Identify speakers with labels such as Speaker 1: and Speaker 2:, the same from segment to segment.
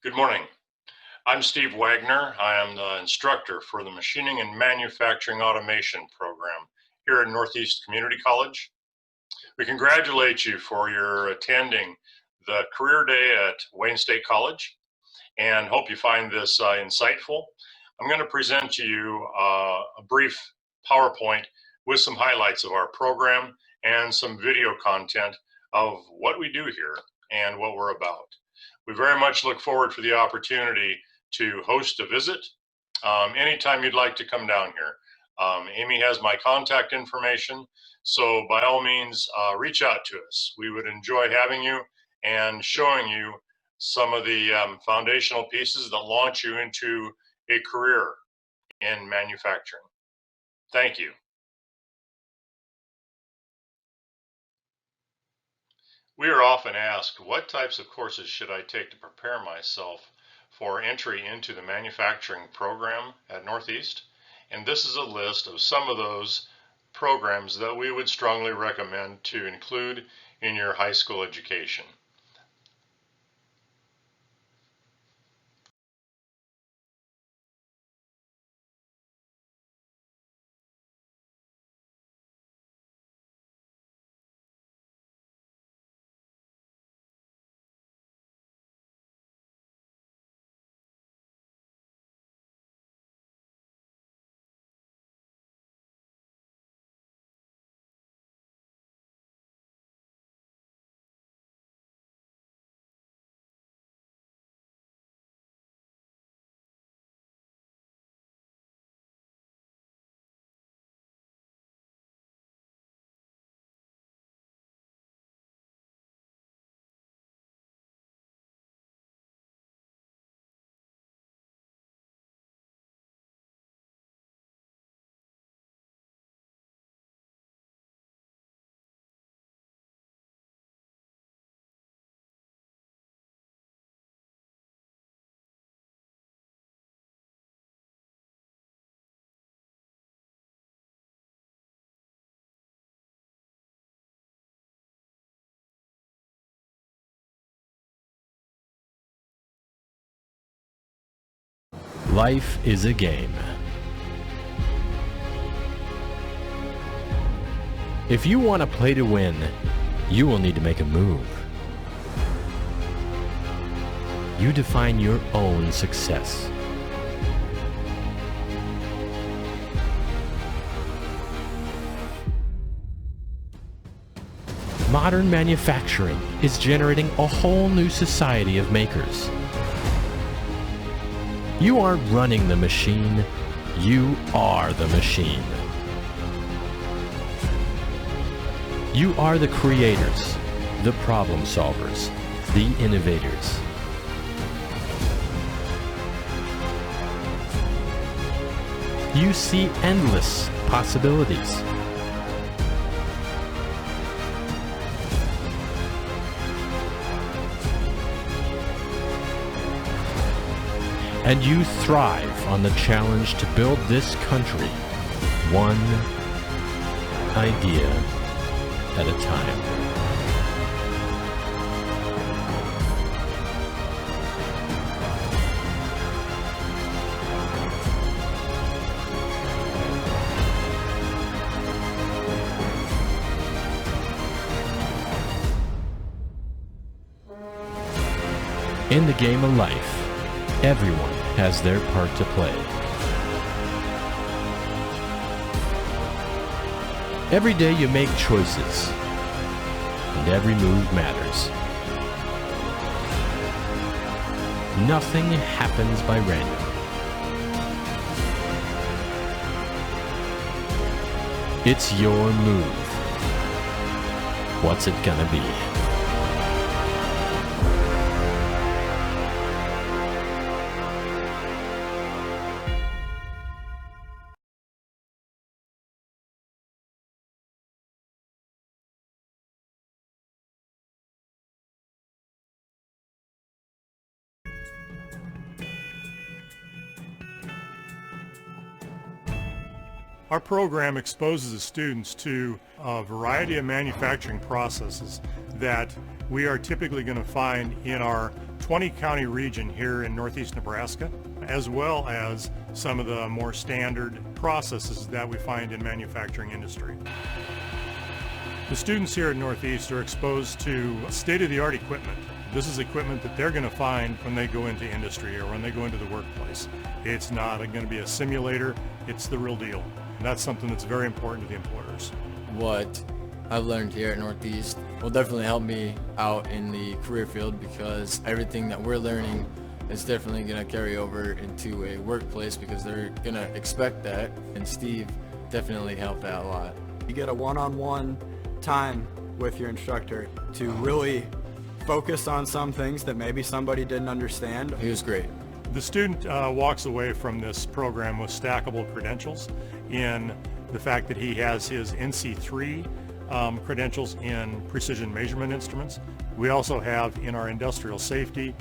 Speaker 1: Good morning. I'm Steve Wagner. I am the instructor for the Machining and Manufacturing Automation program here at Northeast Community College. We congratulate you for your attending the Career Day at Wayne State College and hope you find this insightful. I'm going to present to you a brief PowerPoint with some highlights of our program and some video content of what we do here and what we're about. We very much look forward for the opportunity to host a visit anytime you'd like to come down here. Amy has my contact information, so by all means, reach out to us. We would enjoy having you and showing you some of the foundational pieces that launch you into a career in manufacturing. Thank you. We are often asked, what types of courses should I take to prepare myself for entry into the manufacturing program at Northeast? And this is a list of some of those programs that we would strongly recommend to include in your high school education.
Speaker 2: Life is a game. If you want to play to win, you will need to make a move. You define your own success. Modern manufacturing is generating a whole new society of makers. You aren't running the machine, you are the machine. You are the creators, the problem solvers, the innovators. You see endless possibilities. And you thrive on the challenge to build this country one idea at a time. In the game of life, everyone has their part to play. Every day you make choices, and every move matters. Nothing happens by random. It's your move. What's it gonna be?
Speaker 3: Our program exposes the students to a variety of manufacturing processes that we are typically going to find in our 20 county region here in northeast Nebraska, as well as some of the more standard processes that we find in manufacturing industry. The students here at Northeast are exposed to state-of-the-art equipment. This is equipment that they're going to find when they go into industry or when they go into the workplace. It's not going to be a simulator, it's the real deal. And that's something that's very important to the employers.
Speaker 4: What I've learned here at Northeast will definitely help me out in the career field, because everything that we're learning is definitely going to carry over into a workplace, because they're going to expect that, and Steve definitely helped out a lot.
Speaker 5: You get a one-on-one time with your instructor to really focus on some things that maybe somebody didn't understand.
Speaker 4: He was great.
Speaker 3: The student walks away from this program with stackable credentials in the fact that he has his NC3 credentials in precision measurement instruments. We also have in our industrial safety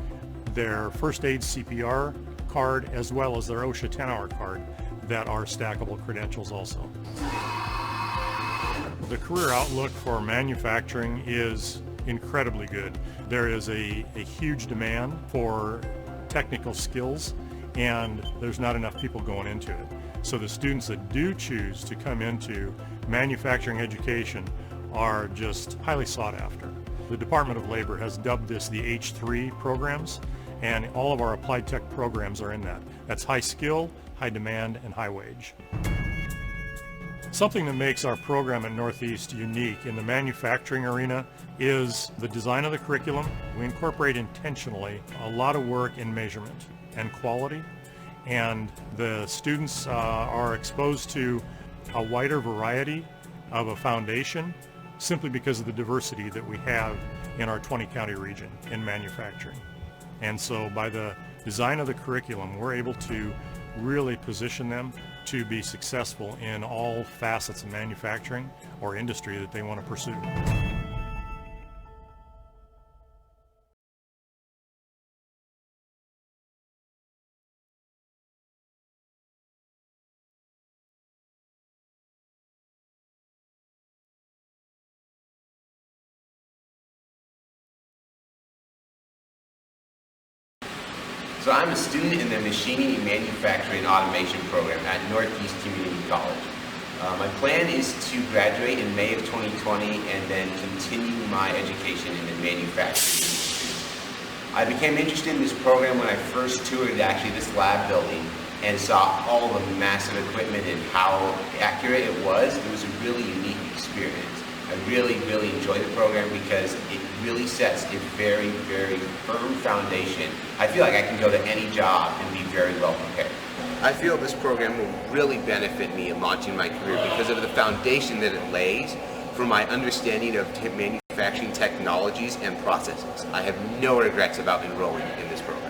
Speaker 3: their first aid CPR card, as well as their OSHA 10-hour card, that are stackable credentials also. The career outlook for manufacturing is incredibly good. There is a huge demand for technical skills, and there's not enough people going into it. So the students that do choose to come into manufacturing education are just highly sought after. The Department of Labor has dubbed this the H3 programs, and all of our applied tech programs are in that. That's high skill, high demand, and high wage. Something that makes our program at Northeast unique in the manufacturing arena is the design of the curriculum. We incorporate intentionally a lot of work in measurement and quality, and the students are exposed to a wider variety of a foundation simply because of the diversity that we have in our 20 county region in manufacturing. And so by the design of the curriculum, we're able to really position them to be successful in all facets of manufacturing or industry that they want to pursue.
Speaker 6: So I'm a student in the Machining and Manufacturing Automation program at Northeast Community College. My plan is to graduate in May of 2020 and then continue my education in the manufacturing industry. I became interested in this program when I first toured actually this lab building and saw all the massive equipment and how accurate it was. It was a really unique experience. I really enjoy the program because it really sets a very firm foundation. I feel like I can go to any job and be very well prepared. I feel this program will really benefit me in launching my career because of the foundation that it lays for my understanding of manufacturing technologies and processes. I have no regrets about enrolling in this program.